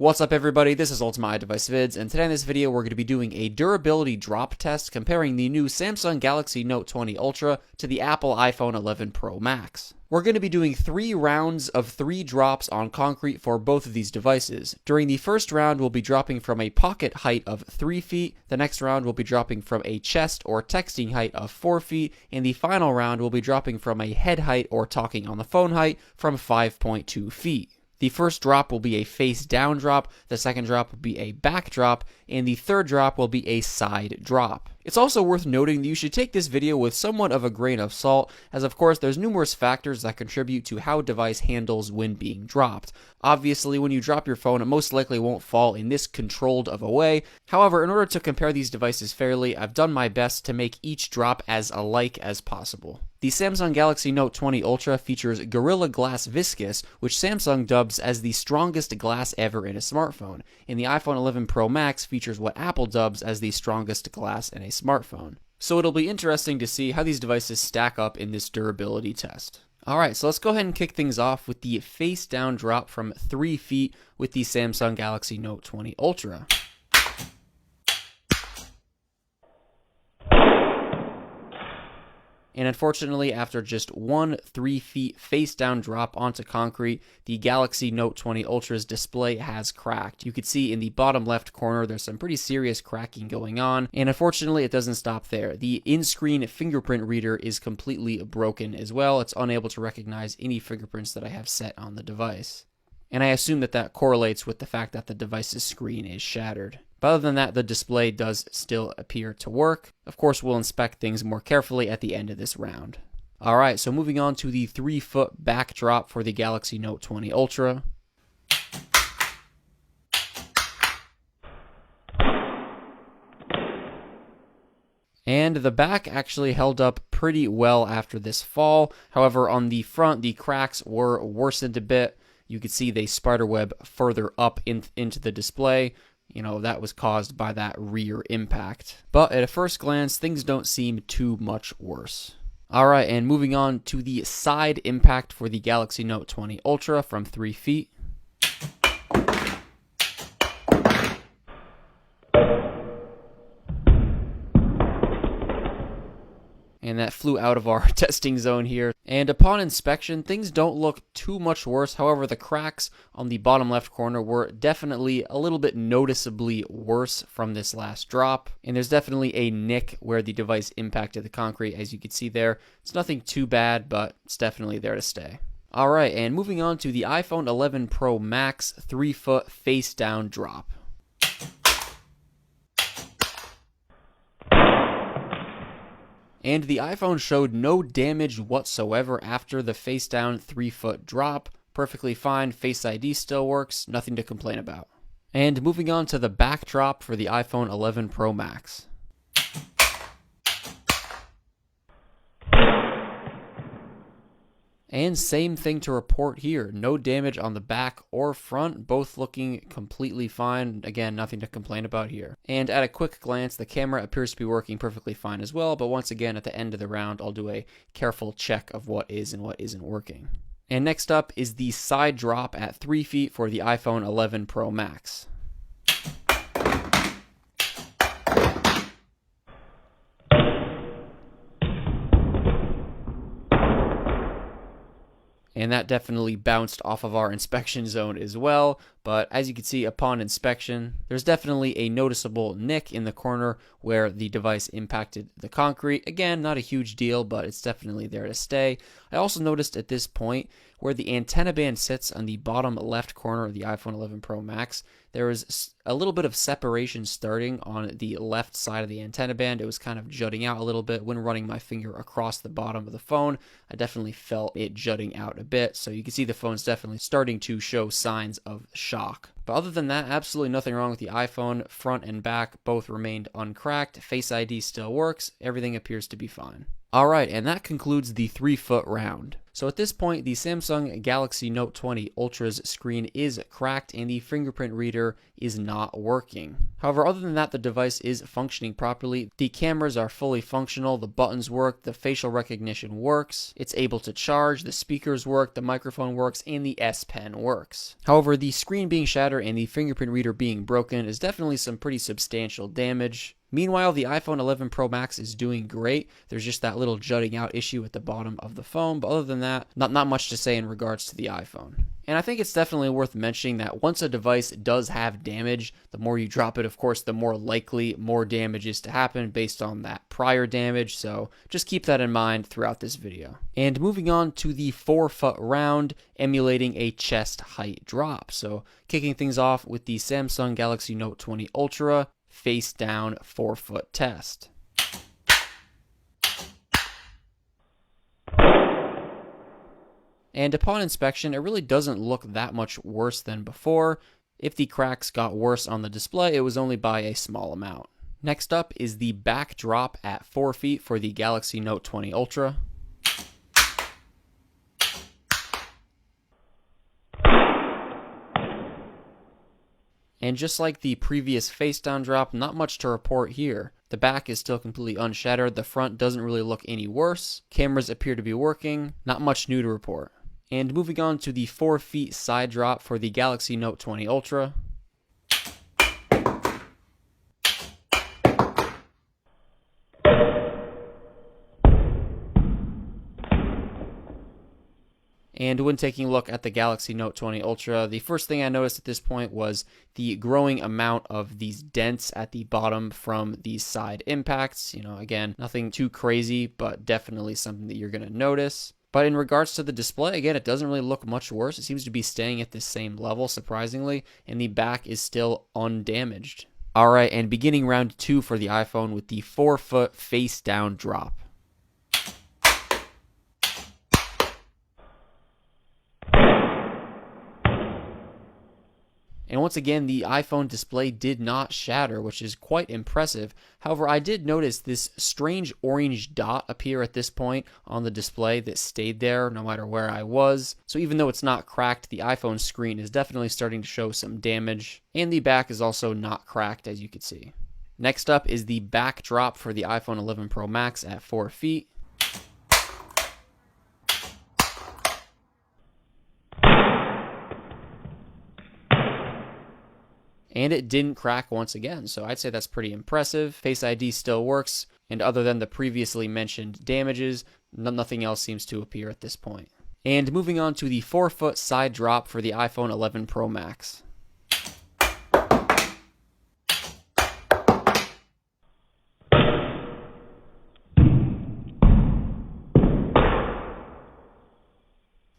What's up everybody, this is Ultimate iDevice Vids, and today in this video we're going to be doing a durability drop test comparing the new Samsung Galaxy Note 20 Ultra to the Apple iPhone 11 Pro Max. We're going to be doing 3 rounds of 3 drops on concrete for both of these devices. During the first round, we'll be dropping from a pocket height of 3 feet, the next round we'll be dropping from a chest or texting height of 4 feet, and the final round we'll be dropping from a head height or talking on the phone height from 5.2 feet. The first drop will be a face down drop, the second drop will be a back drop, and the third drop will be a side drop. It's also worth noting that you should take this video with somewhat of a grain of salt, as of course there's numerous factors that contribute to how a device handles when being dropped. Obviously, when you drop your phone, it most likely won't fall in this controlled of a way. However, in order to compare these devices fairly, I've done my best to make each drop as alike as possible. The Samsung Galaxy Note 20 Ultra features Gorilla Glass Viscous, which Samsung dubs as the strongest glass ever in a smartphone, and the iPhone 11 Pro Max features what Apple dubs as the strongest glass in a smartphone. So it'll be interesting to see how these devices stack up in this durability test. Alright, so let's go ahead and kick things off with the face down drop from 3 feet with the Samsung Galaxy Note 20 Ultra. And unfortunately, after just one 3 feet face down drop onto concrete, the Galaxy Note 20 Ultra's display has cracked. You can see in the bottom left corner there's some pretty serious cracking going on, and unfortunately it doesn't stop there. The in-screen fingerprint reader is completely broken as well. It's unable to recognize any fingerprints that I have set on the device. And I assume that that correlates with the fact that the device's screen is shattered. But other than that, the display does still appear to work. Of course, we'll inspect things more carefully at the end of this round. Alright, so moving on to the 3-foot back drop for the Galaxy Note 20 Ultra. And the back actually held up pretty well after this fall. However, on the front, the cracks were worsened a bit. You could see they spiderweb further up into the display. You know, that was caused by that rear impact. But at a first glance, things don't seem too much worse. Alright, and moving on to the side impact for the Galaxy Note 20 Ultra from 3 feet. And that flew out of our testing zone here. And upon inspection, things don't look too much worse. However, the cracks on the bottom left corner were definitely a little bit noticeably worse from this last drop. And there's definitely a nick where the device impacted the concrete, as you can see there. It's nothing too bad, but it's definitely there to stay. Alright, and moving on to the iPhone 11 Pro Max 3-foot face down drop. And the iPhone showed no damage whatsoever after the face down 3-foot drop. Perfectly fine, Face ID still works, nothing to complain about. And moving on to the back drop for the iPhone 11 Pro Max. And same thing to report here. No damage on the back or front, both looking completely fine. Again, nothing to complain about here. And at a quick glance, the camera appears to be working perfectly fine as well, but once again, at the end of the round, I'll do a careful check of what is and what isn't working. And next up is the side drop at 3 feet for the iPhone 11 Pro Max. And that definitely bounced off of our inspection zone as well. But as you can see upon inspection, there's definitely a noticeable nick in the corner where the device impacted the concrete. Again, not a huge deal, but it's definitely there to stay. I also noticed at this point where the antenna band sits on the bottom left corner of the iPhone 11 Pro Max, there was a little bit of separation starting on the left side of the antenna band. It was kind of jutting out a little bit when running my finger across the bottom of the phone. I definitely felt it jutting out a bit, so you can see the phone's definitely starting to show signs of shock. But other than that, absolutely nothing wrong with the iPhone. Front and back both remained uncracked. Face ID still works. Everything appears to be fine. Alright, and that concludes the 3-foot round. So at this point, the Samsung Galaxy Note 20 Ultra's screen is cracked and the fingerprint reader is not working. However, other than that, the device is functioning properly. The cameras are fully functional, the buttons work, the facial recognition works, it's able to charge, the speakers work, the microphone works, and the S Pen works. However, the screen being shattered and the fingerprint reader being broken is definitely some pretty substantial damage. Meanwhile, the iPhone 11 Pro Max is doing great. There's just that little jutting out issue at the bottom of the phone, but other than that, not much to say in regards to the iPhone. And I think it's definitely worth mentioning that once a device does have damage, the more you drop it, of course, the more likely more damage is to happen based on that prior damage, so just keep that in mind throughout this video. And moving on to the 4-foot round, emulating a chest height drop. So kicking things off with the Samsung Galaxy Note 20 Ultra, face down 4-foot test. And upon inspection, it really doesn't look that much worse than before. If the cracks got worse on the display, it was only by a small amount. Next up is the back drop at 4 feet for the Galaxy Note 20 Ultra. And just like the previous face down drop, not much to report here. The back is still completely unshattered, the front doesn't really look any worse, cameras appear to be working, not much new to report. And moving on to the 4 feet side drop for the Galaxy Note 20 Ultra. And when taking a look at the Galaxy Note 20 Ultra, the first thing I noticed at this point was the growing amount of these dents at the bottom from these side impacts. You know, again, nothing too crazy, but definitely something that you're going to notice. But in regards to the display, again, it doesn't really look much worse. It seems to be staying at the same level, surprisingly, and the back is still undamaged. All right, and beginning round 2 for the iPhone with the 4-foot face down drop. And once again, the iPhone display did not shatter, which is quite impressive. However, I did notice this strange orange dot appear at this point on the display that stayed there no matter where I was. So even though it's not cracked, the iPhone screen is definitely starting to show some damage. And the back is also not cracked, as you can see. Next up is the back drop for the iPhone 11 Pro Max at 4 feet. And it didn't crack once again, so I'd say that's pretty impressive. Face ID still works, and other than the previously mentioned damages, nothing else seems to appear at this point. And moving on to the 4-foot side drop for the iPhone 11 Pro Max.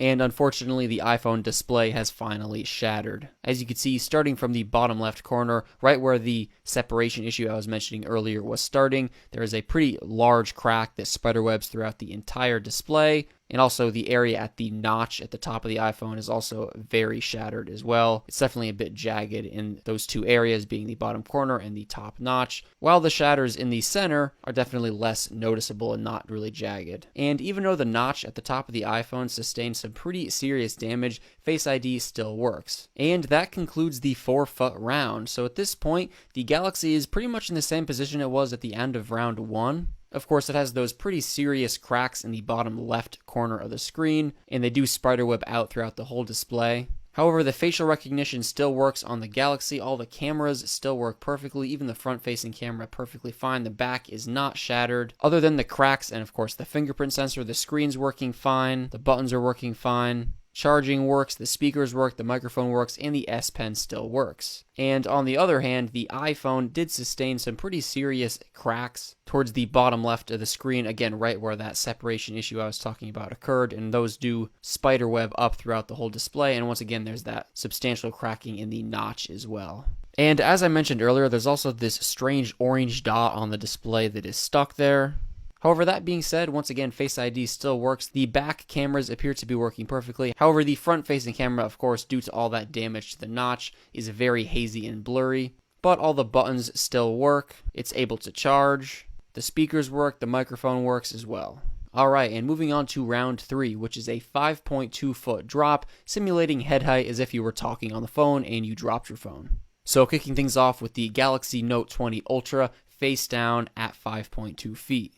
And unfortunately, the iPhone display has finally shattered. As you can see, starting from the bottom left corner, right where the separation issue I was mentioning earlier was starting, there is a pretty large crack that spiderwebs throughout the entire display. And also the area at the notch at the top of the iPhone is also very shattered as well. It's definitely a bit jagged in those two areas, being the bottom corner and the top notch, while the shatters in the center are definitely less noticeable and not really jagged. And even though the notch at the top of the iPhone sustained some pretty serious damage, Face ID still works. And that concludes the 4-foot round. So at this point, the Galaxy is pretty much in the same position it was at the end of round 1. Of course, it has those pretty serious cracks in the bottom left corner of the screen, and they do spiderweb out throughout the whole display. However, the facial recognition still works on the Galaxy. All the cameras still work perfectly, even the front-facing camera perfectly fine. The back is not shattered. Other than the cracks and, of course, the fingerprint sensor, the screen's working fine, the buttons are working fine. Charging works, the speakers work, the microphone works, and the S Pen still works. And on the other hand, the iPhone did sustain some pretty serious cracks towards the bottom left of the screen, again, right where that separation issue I was talking about occurred, and those do spiderweb up throughout the whole display, and once again, there's that substantial cracking in the notch as well. And as I mentioned earlier, there's also this strange orange dot on the display that is stuck there. However, that being said, once again, Face ID still works. The back cameras appear to be working perfectly. However, the front-facing camera, of course, due to all that damage to the notch, is very hazy and blurry. But all the buttons still work. It's able to charge. The speakers work. The microphone works as well. Alright, and moving on to round 3, which is a 5.2 foot drop, simulating head height as if you were talking on the phone and you dropped your phone. So kicking things off with the Galaxy Note 20 Ultra, face down at 5.2 feet.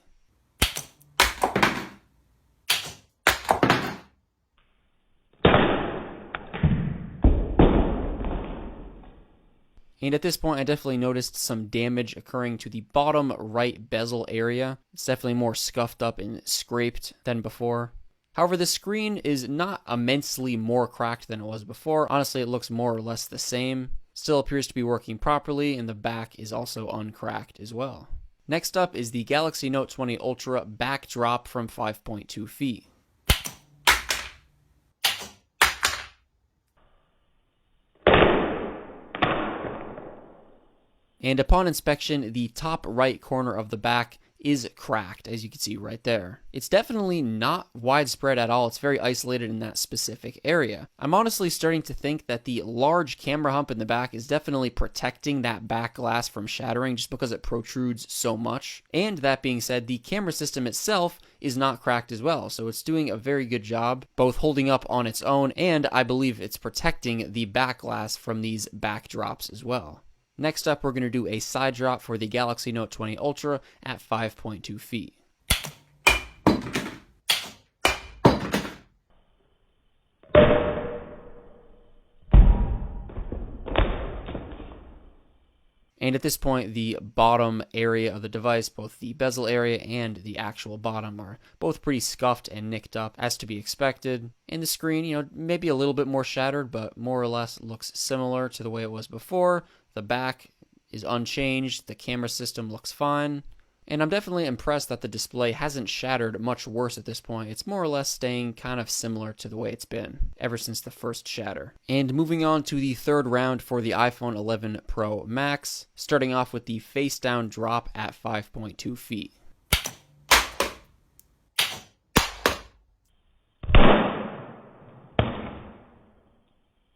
And at this point, I definitely noticed some damage occurring to the bottom right bezel area. It's definitely more scuffed up and scraped than before. However, the screen is not immensely more cracked than it was before. Honestly, it looks more or less the same. Still appears to be working properly, and the back is also uncracked as well. Next up is the Galaxy Note 20 Ultra back drop from 5.2 feet. And upon inspection, the top right corner of the back is cracked, as you can see right there. It's definitely not widespread at all. It's very isolated in that specific area. I'm honestly starting to think that the large camera hump in the back is definitely protecting that back glass from shattering just because it protrudes so much. And that being said, the camera system itself is not cracked as well, so it's doing a very good job both holding up on its own, and I believe it's protecting the back glass from these back drops as well. Next up, we're going to do a side drop for the Galaxy Note 20 Ultra at 5.2 feet. And at this point, the bottom area of the device, both the bezel area and the actual bottom, are both pretty scuffed and nicked up, as to be expected. And the screen, maybe a little bit more shattered, but more or less looks similar to the way it was before. The back is unchanged, the camera system looks fine, and I'm definitely impressed that the display hasn't shattered much worse at this point. It's more or less staying kind of similar to the way it's been ever since the first shatter. And moving on to the third round for the iPhone 11 Pro Max, starting off with the face down drop at 5.2 feet.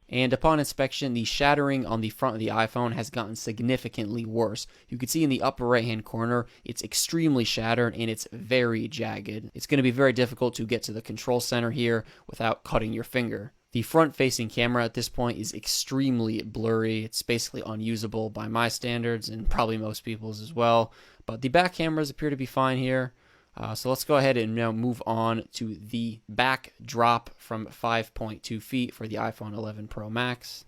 And upon inspection, the shattering on the front of the iPhone has gotten significantly worse. You can see in the upper right-hand corner, it's extremely shattered and it's very jagged. It's going to be very difficult to get to the control center here without cutting your finger. The front-facing camera at this point is extremely blurry. It's basically unusable by my standards and probably most people's as well. But the back cameras appear to be fine here. So let's go ahead and now move on to the back drop from 5.2 feet for the iPhone 11 Pro Max.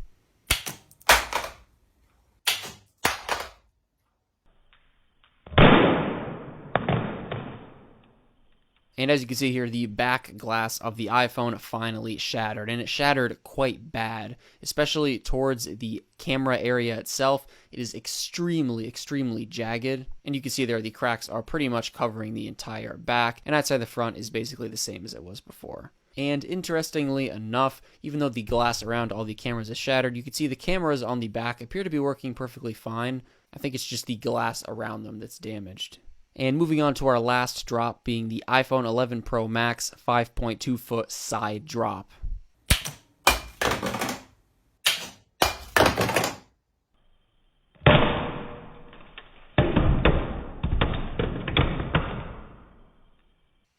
And as you can see here, the back glass of the iPhone finally shattered, and it shattered quite bad, especially towards the camera area itself. It is extremely, extremely jagged, and you can see there the cracks are pretty much covering the entire back, and outside the front is basically the same as it was before. And interestingly enough, even though the glass around all the cameras is shattered, you can see the cameras on the back appear to be working perfectly fine. I think it's just the glass around them that's damaged. And moving on to our last drop being the iPhone 11 Pro Max 5.2 foot side drop.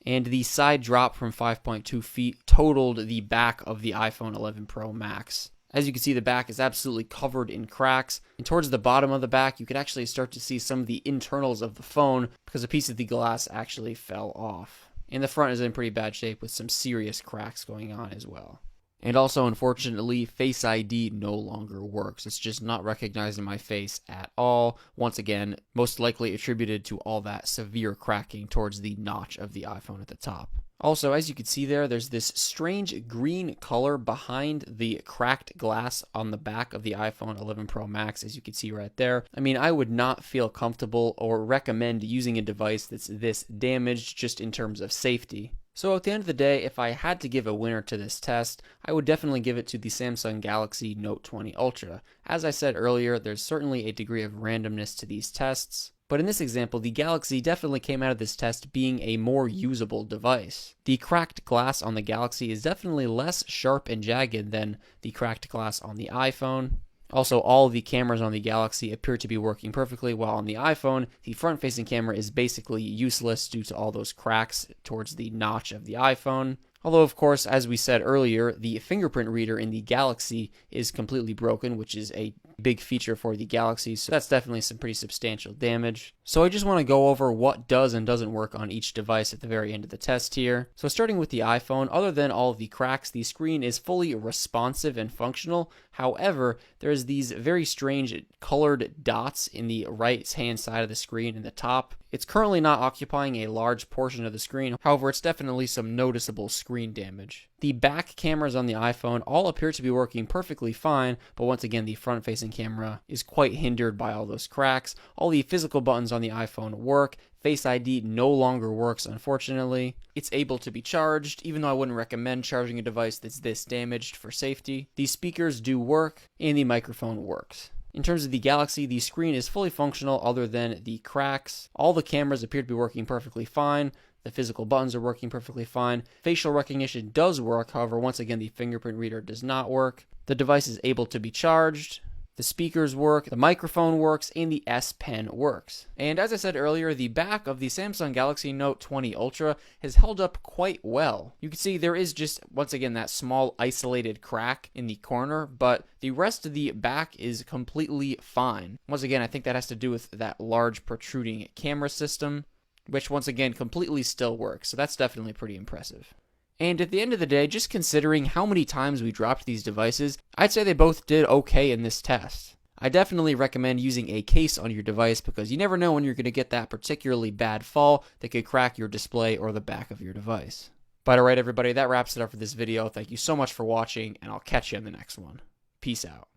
And the side drop from 5.2 feet totaled the back of the iPhone 11 Pro Max. As you can see, the back is absolutely covered in cracks, and towards the bottom of the back, you could actually start to see some of the internals of the phone because a piece of the glass actually fell off. And the front is in pretty bad shape with some serious cracks going on as well. And also, unfortunately, Face ID no longer works. It's just not recognizing my face at all. Once again, most likely attributed to all that severe cracking towards the notch of the iPhone at the top. Also, as you can see there's this strange green color behind the cracked glass on the back of the iPhone 11 Pro Max, as you can see right there. I mean, I would not feel comfortable or recommend using a device that's this damaged just in terms of safety. So at the end of the day, if I had to give a winner to this test, I would definitely give it to the Samsung Galaxy Note 20 Ultra. As I said earlier, there's certainly a degree of randomness to these tests. But in this example, the Galaxy definitely came out of this test being a more usable device. The cracked glass on the Galaxy is definitely less sharp and jagged than the cracked glass on the iPhone. Also, all of the cameras on the Galaxy appear to be working perfectly, while on the iPhone, the front-facing camera is basically useless due to all those cracks towards the notch of the iPhone. Although, of course, as we said earlier, the fingerprint reader in the Galaxy is completely broken, which is a big feature for the Galaxy, so that's definitely some pretty substantial damage. So I just want to go over what does and doesn't work on each device at the very end of the test here. So starting with the iPhone, other than all of the cracks, the screen is fully responsive and functional. However, there's these very strange colored dots in the right-hand side of the screen in the top. It's currently not occupying a large portion of the screen, however, it's definitely some noticeable screen damage. The back cameras on the iPhone all appear to be working perfectly fine, but once again, the front-facing camera is quite hindered by all those cracks. All the physical buttons on the iPhone work. Face ID no longer works, unfortunately. It's able to be charged, even though I wouldn't recommend charging a device that's this damaged for safety. The speakers do work, and the microphone works. In terms of the Galaxy, the screen is fully functional other than the cracks. All the cameras appear to be working perfectly fine. The physical buttons are working perfectly fine. Facial recognition does work, however, once again, the fingerprint reader does not work. The device is able to be charged. The speakers work, the microphone works, and the S Pen works. And as I said earlier, the back of the Samsung Galaxy Note 20 Ultra has held up quite well. You can see there is just, once again, that small isolated crack in the corner, but the rest of the back is completely fine. Once again, I think that has to do with that large protruding camera system, which once again completely still works, so that's definitely pretty impressive. And at the end of the day, just considering how many times we dropped these devices, I'd say they both did okay in this test. I definitely recommend using a case on your device because you never know when you're going to get that particularly bad fall that could crack your display or the back of your device. But alright everybody, that wraps it up for this video. Thank you so much for watching, and I'll catch you in the next one. Peace out.